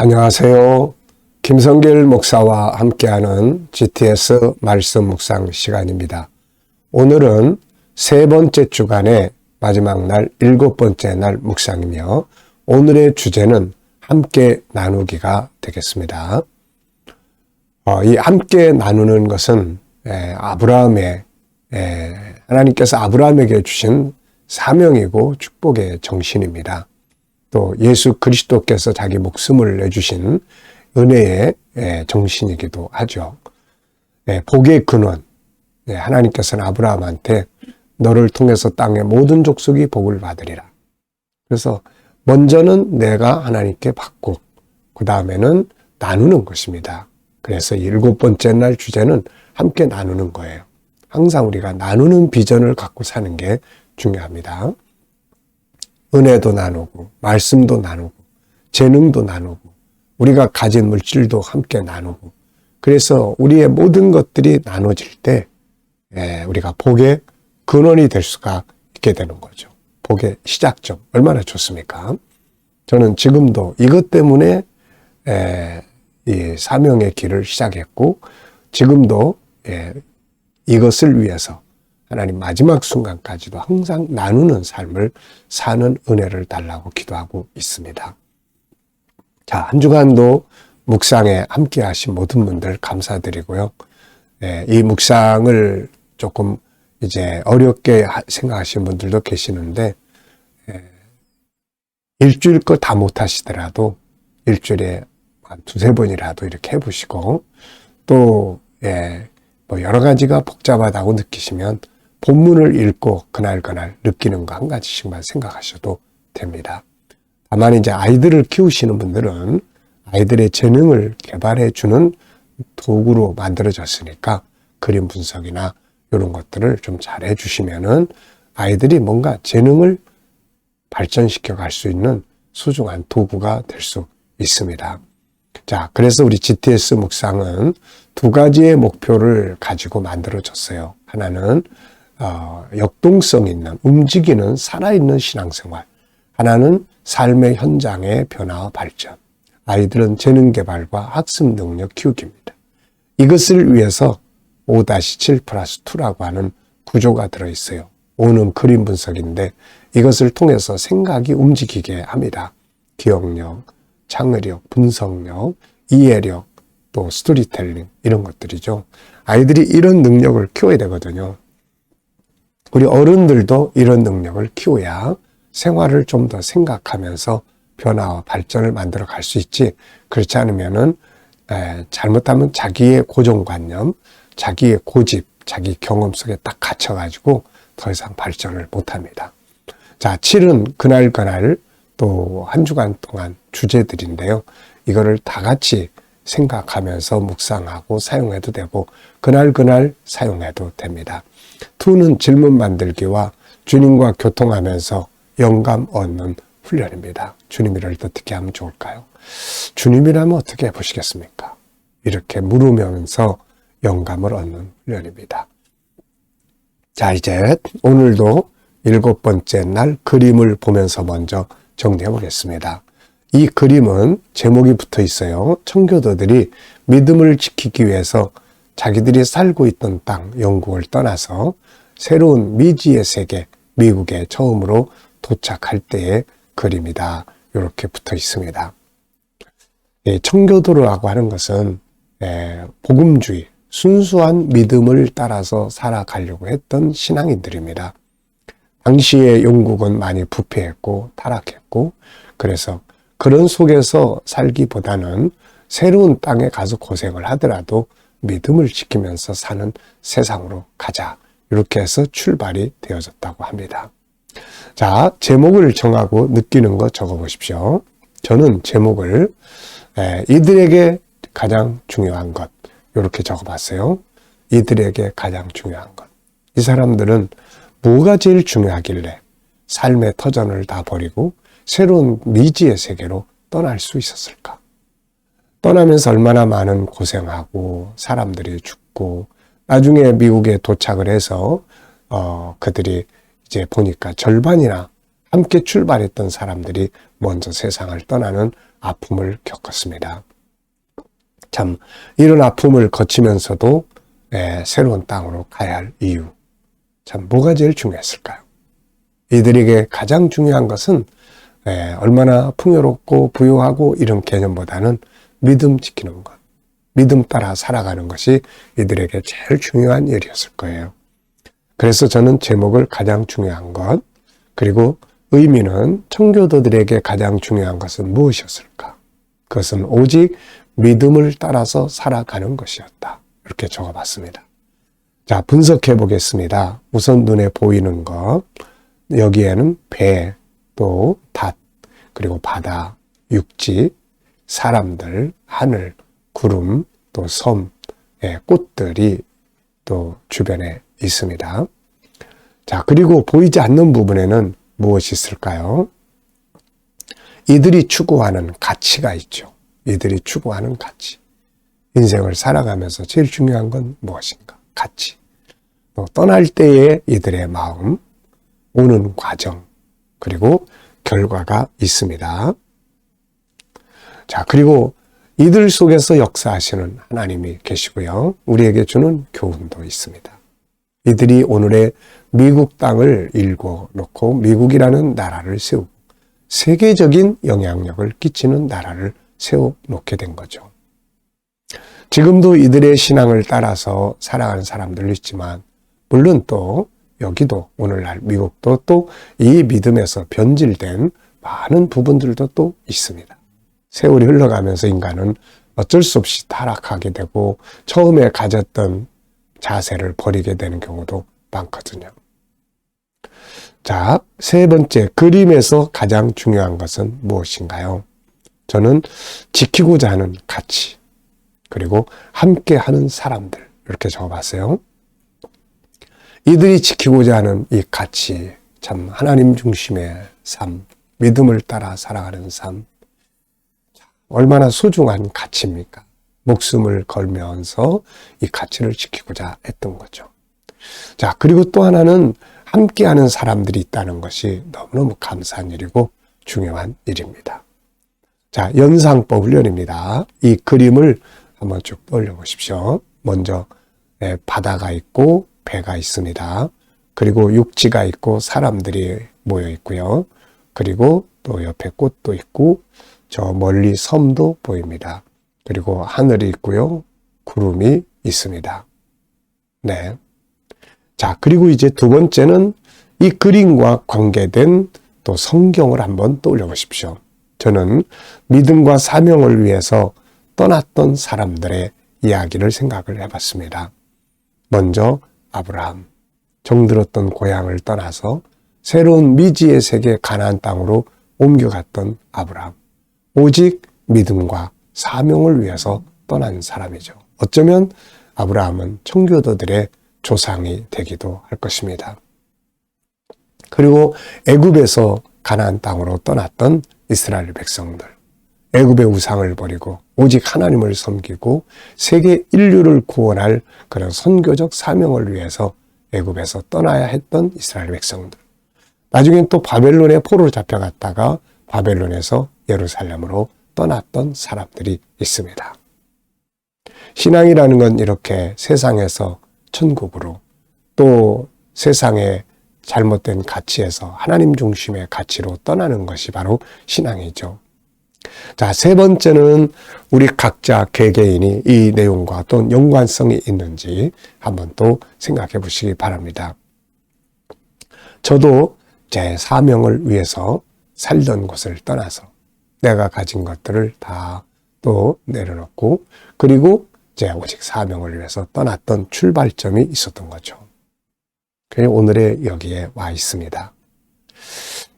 안녕하세요. 김성길 목사와 함께하는 GTS 말씀 묵상 시간입니다. 오늘은 세 번째 주간의 마지막 날, 7번째 날 묵상이며 오늘의 주제는 함께 나누기가 되겠습니다. 이 함께 나누는 것은 하나님께서 아브라함에게 주신 사명이고 축복의 정신입니다. 또 예수 그리스도께서 자기 목숨을 내주신 은혜의 정신이기도 하죠. 복의 근원, 하나님께서는 아브라함한테 너를 통해서 땅의 모든 족속이 복을 받으리라. 그래서 먼저는 내가 하나님께 받고 그 다음에는 나누는 것입니다. 그래서 7번째 날 주제는 함께 나누는 거예요. 항상 우리가 나누는 비전을 갖고 사는 게 중요합니다. 은혜도 나누고 말씀도 나누고 재능도 나누고 우리가 가진 물질도 함께 나누고 그래서 우리의 모든 것들이 나눠질 때 우리가 복의 근원이 될 수가 있게 되는 거죠. 복의 시작점 얼마나 좋습니까? 저는 지금도 이것 때문에 이 사명의 길을 시작했고 지금도 이것을 위해서 하나님 마지막 순간까지도 항상 나누는 삶을 사는 은혜를 달라고 기도하고 있습니다. 자, 한 주간도 묵상에 함께 하신 모든 분들 감사드리고요. 이 묵상을 조금 이제 어렵게 생각하시는 분들도 계시는데 일주일 거 다 못하시더라도 일주일에 한 2-3번이라도 이렇게 해보시고 또 뭐 여러 가지가 복잡하다고 느끼시면 본문을 읽고 그날 느끼는 거 한 가지씩만 생각하셔도 됩니다. 다만 이제 아이들을 키우시는 분들은 아이들의 재능을 개발해 주는 도구로 만들어졌으니까 그림 분석이나 이런 것들을 좀 잘해 주시면은 아이들이 뭔가 재능을 발전시켜 갈 수 있는 소중한 도구가 될 수 있습니다. 자, 그래서 우리 GTS 묵상은 2가지의 목표를 가지고 만들어졌어요. 하나는 역동성 있는, 움직이는, 살아있는 신앙생활. 하나는 삶의 현장의 변화와 발전. 아이들은 재능 개발과 학습 능력 키우기입니다. 이것을 위해서 5-7+2라고 하는 구조가 들어있어요. 5는 그림 분석인데 이것을 통해서 생각이 움직이게 합니다. 기억력, 창의력, 분석력, 이해력, 또 스토리텔링 이런 것들이죠. 아이들이 이런 능력을 키워야 되거든요. 우리 어른들도 이런 능력을 키워야 생활을 좀 더 생각하면서 변화와 발전을 만들어 갈 수 있지. 그렇지 않으면은 잘못하면 자기의 고정관념, 자기의 고집, 자기 경험 속에 딱 갇혀가지고 더 이상 발전을 못합니다. 자, 7은 그날 또 한 주간 동안 주제들인데요. 이거를 다 같이 생각하면서 묵상하고 사용해도 되고 그날 사용해도 됩니다. 2는 질문 만들기와 주님과 교통하면서 영감 얻는 훈련입니다. 주님 이럴 때 어떻게 하면 좋을까요? 주님이라면 어떻게 해보시겠습니까? 이렇게 물으면서 영감을 얻는 훈련입니다. 자, 이제 오늘도 7번째 날 그림을 보면서 먼저 정리해 보겠습니다. 이 그림은 제목이 붙어 있어요. 청교도들이 믿음을 지키기 위해서 자기들이 살고 있던 땅, 영국을 떠나서 새로운 미지의 세계, 미국에 처음으로 도착할 때의 그림이다. 이렇게 붙어 있습니다. 청교도라고 하는 것은 복음주의, 순수한 믿음을 따라서 살아가려고 했던 신앙인들입니다. 당시의 영국은 많이 부패했고 타락했고 그래서 그런 속에서 살기보다는 새로운 땅에 가서 고생을 하더라도 믿음을 지키면서 사는 세상으로 가자. 이렇게 해서 출발이 되어졌다고 합니다. 자, 제목을 정하고 느끼는 거 적어보십시오. 저는 제목을 이들에게 가장 중요한 것 이렇게 적어봤어요. 이들에게 가장 중요한 것. 이 사람들은 뭐가 제일 중요하길래 삶의 터전을 다 버리고 새로운 미지의 세계로 떠날 수 있었을까? 떠나면서 얼마나 많은 고생하고 사람들이 죽고 나중에 미국에 도착을 해서 그들이 이제 보니까 절반이나 함께 출발했던 사람들이 먼저 세상을 떠나는 아픔을 겪었습니다. 참 이런 아픔을 거치면서도 새로운 땅으로 가야 할 이유, 참 뭐가 제일 중요했을까요? 이들에게 가장 중요한 것은 얼마나 풍요롭고 부유하고 이런 개념보다는 믿음 지키는 것, 믿음 따라 살아가는 것이 이들에게 제일 중요한 일이었을 거예요. 그래서 저는 제목을 가장 중요한 것, 그리고 의미는 청교도들에게 가장 중요한 것은 무엇이었을까? 그것은 오직 믿음을 따라서 살아가는 것이었다. 이렇게 적어봤습니다. 자, 분석해 보겠습니다. 우선 눈에 보이는 것, 여기에는 배, 또 닷, 그리고 바다, 육지, 사람들, 하늘, 구름, 또 섬, 꽃들이 또 주변에 있습니다. 자, 그리고 보이지 않는 부분에는 무엇이 있을까요? 이들이 추구하는 가치가 있죠. 이들이 추구하는 가치. 인생을 살아가면서 제일 중요한 건 무엇인가? 가치. 또 떠날 때의 이들의 마음, 오는 과정, 그리고 결과가 있습니다. 자, 그리고 이들 속에서 역사하시는 하나님이 계시고요. 우리에게 주는 교훈도 있습니다. 이들이 오늘의 미국 땅을 일궈놓고 미국이라는 나라를 세우고 세계적인 영향력을 끼치는 나라를 세워놓게 된 거죠. 지금도 이들의 신앙을 따라서 살아가는 사람들도 있지만 물론 또 여기도 오늘날 미국도 또 이 믿음에서 변질된 많은 부분들도 또 있습니다. 세월이 흘러가면서 인간은 어쩔 수 없이 타락하게 되고 처음에 가졌던 자세를 버리게 되는 경우도 많거든요. 자, 세 번째, 그림에서 가장 중요한 것은 무엇인가요? 저는 지키고자 하는 가치, 그리고 함께 하는 사람들, 이렇게 적어봤어요. 이들이 지키고자 하는 이 가치, 참 하나님 중심의 삶, 믿음을 따라 살아가는 삶, 얼마나 소중한 가치입니까? 목숨을 걸면서 이 가치를 지키고자 했던 거죠. 자, 그리고 또 하나는 함께하는 사람들이 있다는 것이 너무너무 감사한 일이고 중요한 일입니다. 자, 연상법 훈련입니다. 이 그림을 한번 쭉 떠올려 보십시오. 먼저 바다가 있고 배가 있습니다. 그리고 육지가 있고 사람들이 모여 있고요. 그리고 또 옆에 꽃도 있고 저 멀리 섬도 보입니다. 그리고 하늘이 있고요. 구름이 있습니다. 네. 자, 그리고 이제 두 번째는 이 그림과 관계된 또 성경을 한번 떠올려 보십시오. 저는 믿음과 사명을 위해서 떠났던 사람들의 이야기를 생각을 해봤습니다. 먼저 아브라함, 정들었던 고향을 떠나서 새로운 미지의 세계 가나안 땅으로 옮겨갔던 아브라함. 오직 믿음과 사명을 위해서 떠난 사람이죠. 어쩌면 아브라함은 청교도들의 조상이 되기도 할 것입니다. 그리고 애굽에서 가나안 땅으로 떠났던 이스라엘 백성들. 애굽의 우상을 버리고 오직 하나님을 섬기고 세계 인류를 구원할 그런 선교적 사명을 위해서 애굽에서 떠나야 했던 이스라엘 백성들. 나중엔 또 바벨론에 포로로 잡혀갔다가 바벨론에서 예루살렘으로 떠났던 사람들이 있습니다. 신앙이라는 건 이렇게 세상에서 천국으로 또 세상의 잘못된 가치에서 하나님 중심의 가치로 떠나는 것이 바로 신앙이죠. 자, 세 번째는 우리 각자 개개인이 이 내용과 또 연관성이 있는지 한번 또 생각해 보시기 바랍니다. 저도 제 사명을 위해서 살던 곳을 떠나서 내가 가진 것들을 다 또 내려놓고 그리고 제 오직 사명을 위해서 떠났던 출발점이 있었던 거죠. 그래서 오늘의 여기에 와 있습니다.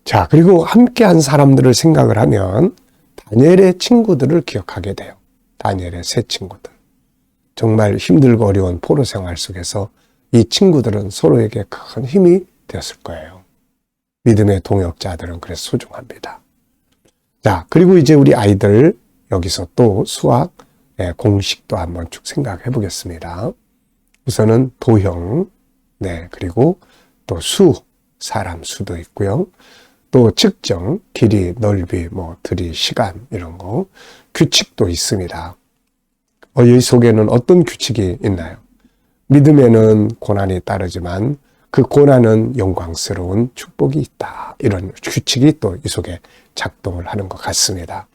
자, 그리고 함께한 사람들을 생각을 하면 다니엘의 친구들을 기억하게 돼요. 다니엘의 세 친구들. 정말 힘들고 어려운 포로 생활 속에서 이 친구들은 서로에게 큰 힘이 되었을 거예요. 믿음의 동역자들은 그래서 소중합니다. 자, 그리고 이제 우리 아이들 여기서 또 수학 공식도 한번 쭉 생각해 보겠습니다. 우선은 도형, 네, 그리고 또 수, 사람 수도 있고요. 또 측정, 길이, 넓이, 들이, 시간 이런 거 규칙도 있습니다. 이 속에는 어떤 규칙이 있나요? 믿음에는 고난이 따르지만 그 고난은 영광스러운 축복이 있다. 이런 규칙이 또 이 속에 작동을 하는 것 같습니다.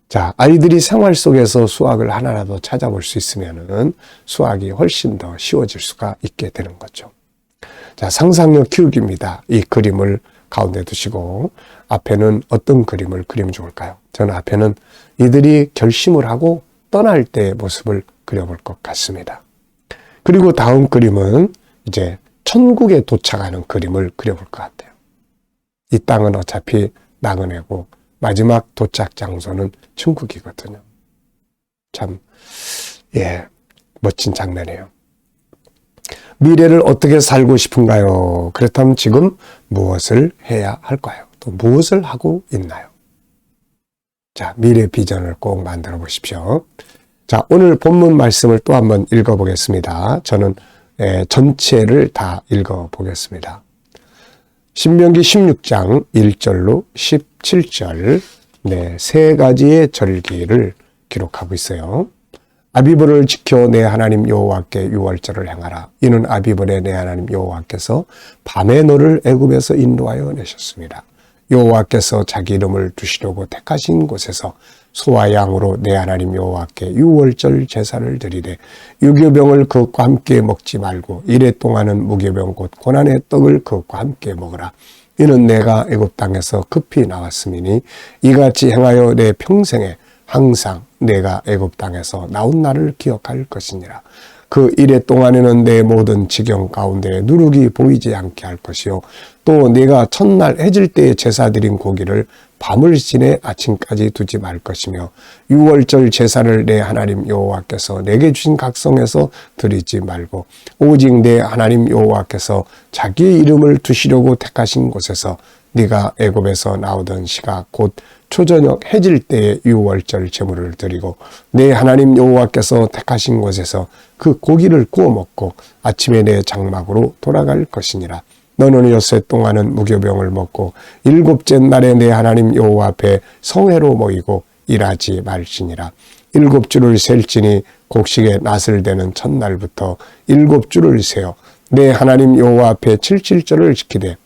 자, 아이들이 생활 속에서 수학을 하나라도 찾아볼 수 있으면은 수학이 훨씬 더 쉬워질 수가 있게 되는 거죠. 자, 상상력 키우기입니다. 이 그림을 가운데 두시고 앞에는 어떤 그림을 그리면 좋을까요? 저는 앞에는 이들이 결심을 하고 떠날 때의 모습을 그려볼 것 같습니다. 그리고 다음 그림은 이제 천국에 도착하는 그림을 그려볼 것 같아요. 이 땅은 어차피 나그네고 마지막 도착 장소는 천국이거든요. 참, 멋진 장면이에요. 미래를 어떻게 살고 싶은가요? 그렇다면 지금 무엇을 해야 할까요? 또 무엇을 하고 있나요? 자, 미래 비전을 꼭 만들어 보십시오. 자, 오늘 본문 말씀을 또 한번 읽어보겠습니다. 저는 전체를 다 읽어보겠습니다. 신명기 16장 1절로 17절 세 가지의 절기를 기록하고 있어요. 아비벌을 지켜 내 하나님 여호와께 유월절을 행하라. 이는 아비벌에 내 하나님 여호와께서 밤에 너를 애굽에서 인도하여 내셨습니다. 여호와께서 자기 이름을 두시려고 택하신 곳에서 소와 양으로 내 하나님 여호와께 유월절 제사를 드리되 유교병을 그것과 함께 먹지 말고 이래 동안은 무교병 곧 고난의 떡을 그것과 함께 먹으라. 이는 내가 애굽 땅에서 급히 나왔음이니 이같이 행하여 내 평생에 항상 내가 애굽 땅에서 나온 날을 기억할 것이니라. 그 이래 동안에는 내 모든 지경 가운데 누룩이 보이지 않게 할 것이요 또 내가 첫날 해질 때에 제사 드린 고기를 밤을 지내 아침까지 두지 말 것이며 유월절 제사를 내 하나님 여호와께서 내게 주신 각성에서 드리지 말고 오직 내 하나님 여호와께서 자기의 이름을 두시려고 택하신 곳에서 네가 애굽에서 나오던 시각 곧 초저녁 해질 때에 유월절 제물을 드리고 내 하나님 여호와께서 택하신 곳에서 그 고기를 구워 먹고 아침에 내 장막으로 돌아갈 것이니라. 너는 엿새 동안은 무교병을 먹고 일곱째 날에 내 하나님 여호와 앞에 성회로 모이고 일하지 말지니라. 7주를 셀지니 곡식의 낫을 대는 첫날부터 7주를 세어 내 하나님 여호와 앞에 77절을 지키되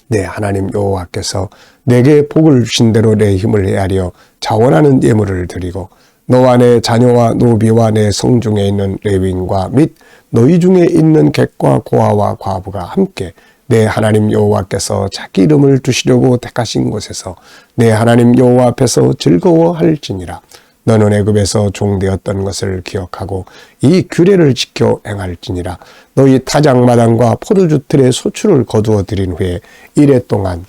내 하나님 여호와께서 내게 복을 주신 대로 내 힘을 헤아려 자원하는 예물을 드리고 너와 내 자녀와 노비와 내 성중에 있는 레위인과 및 너희 중에 있는 객과 고아와 과부가 함께 내 하나님 여호와께서 자기 이름을 두시려고 택하신 곳에서 내 하나님 여호와 앞에서 즐거워할지니라. 너는 애굽에서 종되었던 것을 기억하고 이 규례를 지켜 행할지니라. 너희 타작마당과 포도주 틀에 소출을 거두어 드린 후에 이래 동안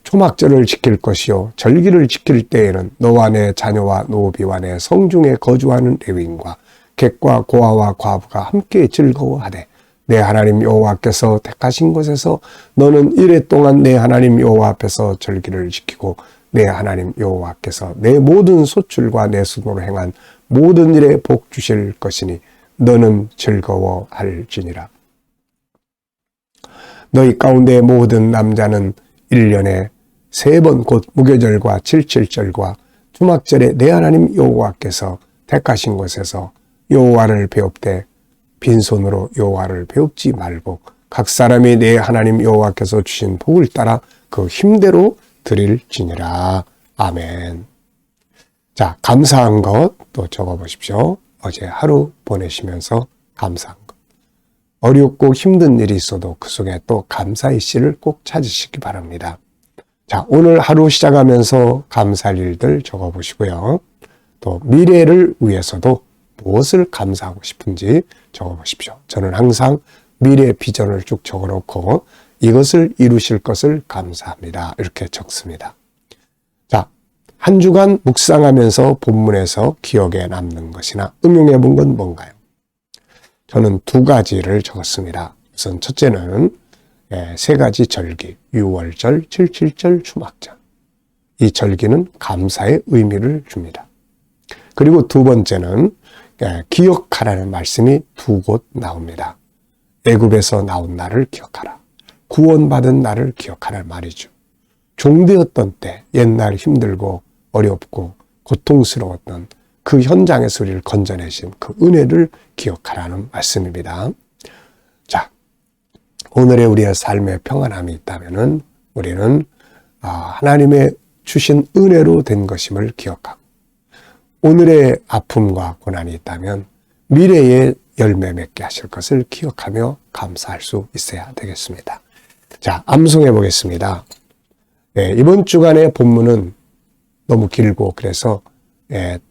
초막절을 지킬 것이요 절기를 지킬 때에는 너와 내 자녀와 노비와 내 성중에 거주하는 레위인과 객과 고아와 과부가 함께 즐거워하되 내 하나님 여호와께서 택하신 곳에서 너는 이래 동안 내 하나님 여호와 앞에서 절기를 지키고 내 하나님 여호와께서 내 모든 소출과 내 손으로 행한 모든 일에 복 주실 것이니 너는 즐거워할지니라. 너희 가운데 모든 남자는 1년에 3번 곧 무교절과 77절과 주막절에 내 하나님 여호와께서 택하신 곳에서 여호와를 배웁되 빈손으로 여호와를 배웁지 말고 각 사람이 내 하나님 여호와께서 주신 복을 따라 그 힘대로 드릴지니라. 아멘. 자, 감사한 것 또 적어보십시오. 어제 하루 보내시면서 감사한 것. 어렵고 힘든 일이 있어도 그 속에 또 감사의 씨를 꼭 찾으시기 바랍니다. 자, 오늘 하루 시작하면서 감사할 일들 적어보시고요. 또 미래를 위해서도 무엇을 감사하고 싶은지 적어보십시오. 저는 항상 미래 비전을 쭉 적어놓고 이것을 이루실 것을 감사합니다. 이렇게 적습니다. 자, 한 주간 묵상하면서 본문에서 기억에 남는 것이나 응용해 본 건 뭔가요? 저는 2가지를 적었습니다. 우선 첫째는 3가지 절기, 유월절, 77절, 주막절. 이 절기는 감사의 의미를 줍니다. 그리고 2번째는 기억하라는 말씀이 2곳 나옵니다. 애굽에서 나온 날을 기억하라. 구원받은 나를 기억하란 말이죠. 종되었던 때 옛날 힘들고 어렵고 고통스러웠던 그 현장에서 우리를 건져내신 그 은혜를 기억하라는 말씀입니다. 자, 오늘의 우리의 삶에 평안함이 있다면은 우리는 하나님의 주신 은혜로 된 것임을 기억하고, 오늘의 아픔과 고난이 있다면 미래의 열매 맺게 하실 것을 기억하며 감사할 수 있어야 되겠습니다. 자, 암송해 보겠습니다. 이번 주간의 본문은 너무 길고 그래서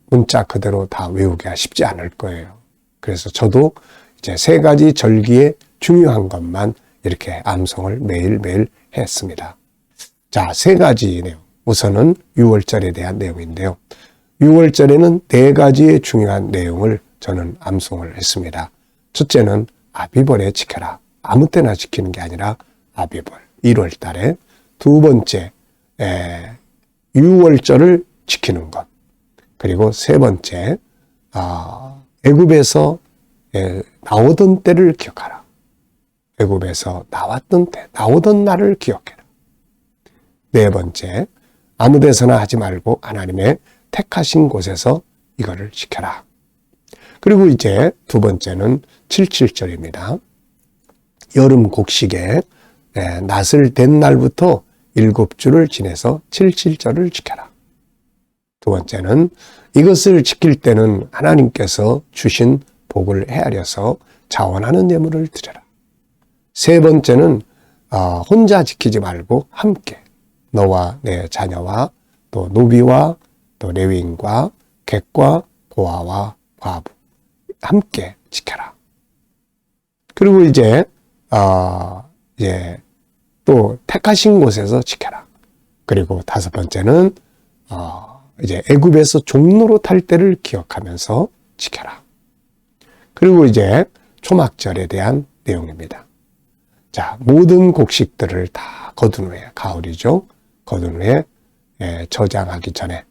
문자 그대로 다 외우기가 쉽지 않을 거예요. 그래서 저도 이제 3가지 절기의 중요한 것만 이렇게 암송을 매일매일 했습니다. 자, 3가지 내용. 우선은 6월절에 대한 내용인데요. 6월절에는 4가지의 중요한 내용을 저는 암송을 했습니다. 첫째는 아비벌에 지켜라. 아무 때나 지키는 게 아니라 아비벌. 1월 달에. 두 번째, 6월절을 지키는 것. 그리고 세 번째, 애굽에서 나오던 때를 기억하라. 애굽에서 나왔던 때, 나오던 날을 기억해라. 네 번째, 아무 데서나 하지 말고 하나님의 택하신 곳에서 이거를 지켜라. 그리고 이제 두 번째는 77절입니다. 여름 곡식에 낫을 댄 날부터 7주를 지내서 77절을 지켜라. 두 번째는 이것을 지킬 때는 하나님께서 주신 복을 헤아려서 자원하는 예물을 드려라. 세 번째는 혼자 지키지 말고 함께 너와 내 자녀와 또 노비와 또 레위인과 객과 고아와 과부 함께 지켜라. 그리고 이제 또 택하신 곳에서 지켜라. 그리고 다섯 번째는 이제 애굽에서 종로로 탈 때를 기억하면서 지켜라. 그리고 이제 초막절에 대한 내용입니다. 자, 모든 곡식들을 다 거둔 후에, 가을이죠. 거둔 후에 저장하기 전에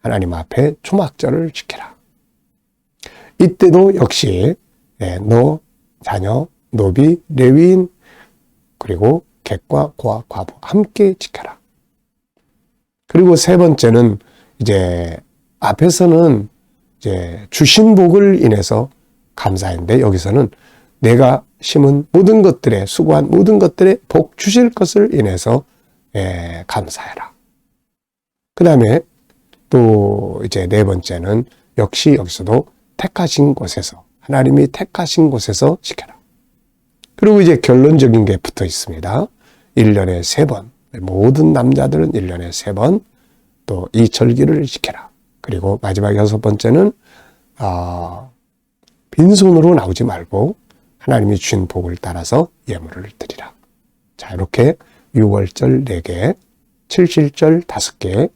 하나님 앞에 초막절을 지켜라. 이때도 역시 너, 자녀, 노비, 레위인, 그리고 객과 고아, 과부 함께 지켜라. 그리고 세 번째는 이제 앞에서는 이제 주신 복을 인해서 감사했는데 여기서는 내가 심은 모든 것들에 수고한 모든 것들에 복 주실 것을 인해서 감사해라. 그 다음에 또 이제 네 번째는 역시 여기서도 택하신 곳에서 하나님이 택하신 곳에서 지켜라. 그리고 이제 결론적인 게 붙어 있습니다. 1년에 3번 모든 남자들은 1년에 3번 또 이 절기를 지켜라. 그리고 마지막 6번째는 빈손으로 나오지 말고 하나님이 주신 복을 따라서 예물을 드리라. 자, 이렇게 6월절 4개, 77절 5개,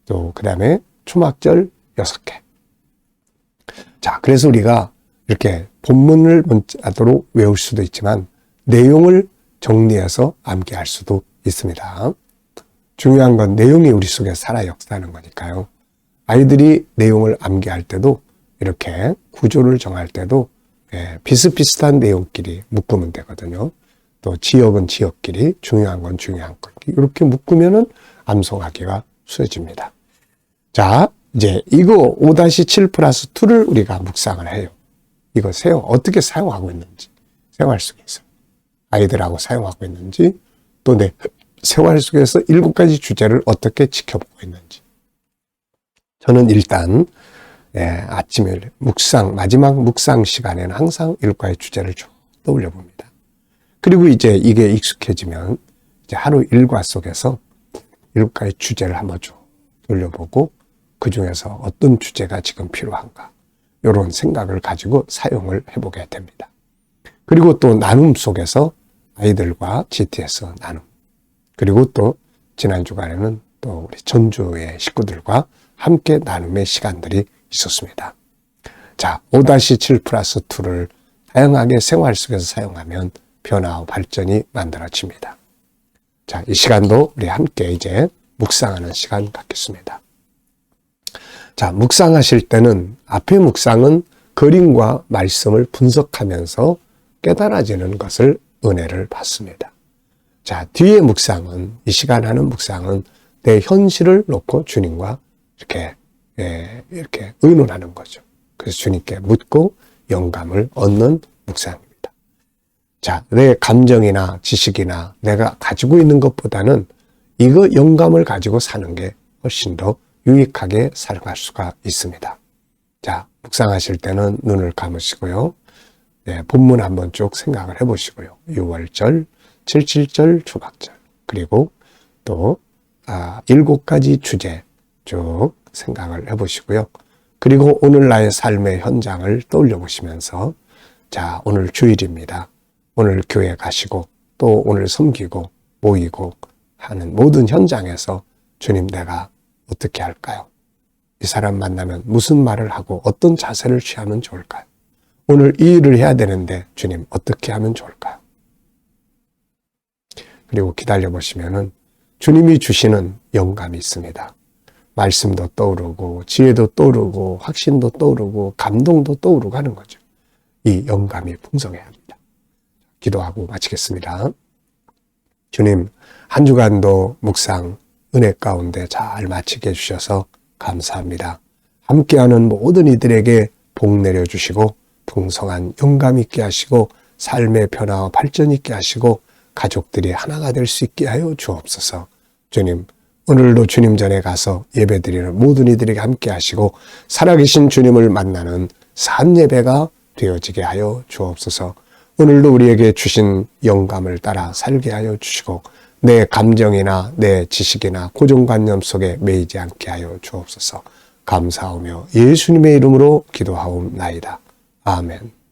또 그 다음에 초막절 6개. 자, 그래서 우리가 이렇게 본문을 문자로 외울 수도 있지만 내용을 정리해서 암기할 수도 있습니다. 중요한 건 내용이 우리 속에 살아 역사하는 거니까요. 아이들이 내용을 암기할 때도 이렇게 구조를 정할 때도 비슷비슷한 내용끼리 묶으면 되거든요. 또 지역은 지역끼리, 중요한 건 중요한 것. 이렇게 묶으면은 암송하기가 수월해집니다. 자, 이제 이거 5-7+2를 우리가 묵상을 해요. 이거 어떻게 사용하고 있는지, 생활 속에서. 아이들하고 사용하고 있는지, 또 내 생활 속에서 7가지 주제를 어떻게 지켜보고 있는지. 저는 일단 아침에 마지막 묵상 시간에는 항상 7가지 주제를 쭉 떠올려 봅니다. 그리고 이제 이게 익숙해지면 이제 하루 일과 속에서 7가지 주제를 한번 쭉 돌려보고 그 중에서 어떤 주제가 지금 필요한가 이런 생각을 가지고 사용을 해보게 됩니다. 그리고 또 나눔 속에서 아이들과 GTS 나눔, 그리고 또 지난 주간에는 또 우리 전주의 식구들과 함께 나눔의 시간들이 있었습니다. 자, 5-7+2를 다양하게 생활 속에서 사용하면 변화와 발전이 만들어집니다. 자, 이 시간도 우리 함께 이제 묵상하는 시간 갖겠습니다. 자, 묵상하실 때는 앞의 묵상은 그림과 말씀을 분석하면서 깨달아지는 것을 은혜를 받습니다. 자, 뒤에 묵상은, 이 시간 하는 묵상은 내 현실을 놓고 주님과 이렇게 의논하는 거죠. 그래서 주님께 묻고 영감을 얻는 묵상입니다. 자, 내 감정이나 지식이나 내가 가지고 있는 것보다는 이거 영감을 가지고 사는 게 훨씬 더 유익하게 살아갈 수가 있습니다. 자, 묵상하실 때는 눈을 감으시고요. 본문 한번 쭉 생각을 해보시고요. 6월절, 77절, 초막절, 그리고 또 7가지 주제 쭉 생각을 해보시고요. 그리고 오늘 나의 삶의 현장을 떠올려 보시면서 자, 오늘 주일입니다. 오늘 교회 가시고 또 오늘 섬기고 모이고 하는 모든 현장에서 주님, 내가 어떻게 할까요? 이 사람 만나면 무슨 말을 하고 어떤 자세를 취하면 좋을까요? 오늘 이 일을 해야 되는데 주님, 어떻게 하면 좋을까요? 그리고 기다려 보시면은 주님이 주시는 영감이 있습니다. 말씀도 떠오르고 지혜도 떠오르고 확신도 떠오르고 감동도 떠오르고 하는 거죠. 이 영감이 풍성해야 합니다. 기도하고 마치겠습니다. 주님, 한 주간도 묵상 은혜 가운데 잘 마치게 해주셔서 감사합니다. 함께하는 모든 이들에게 복 내려주시고 풍성한 영감 있게 하시고 삶의 변화와 발전 있게 하시고 가족들이 하나가 될 수 있게 하여 주옵소서. 주님, 오늘도 주님 전에 가서 예배드리는 모든 이들에게 함께 하시고 살아계신 주님을 만나는 산 예배가 되어지게 하여 주옵소서. 오늘도 우리에게 주신 영감을 따라 살게 하여 주시고 내 감정이나 내 지식이나 고정관념 속에 매이지 않게 하여 주옵소서. 감사하며 예수님의 이름으로 기도하옵나이다. 아멘.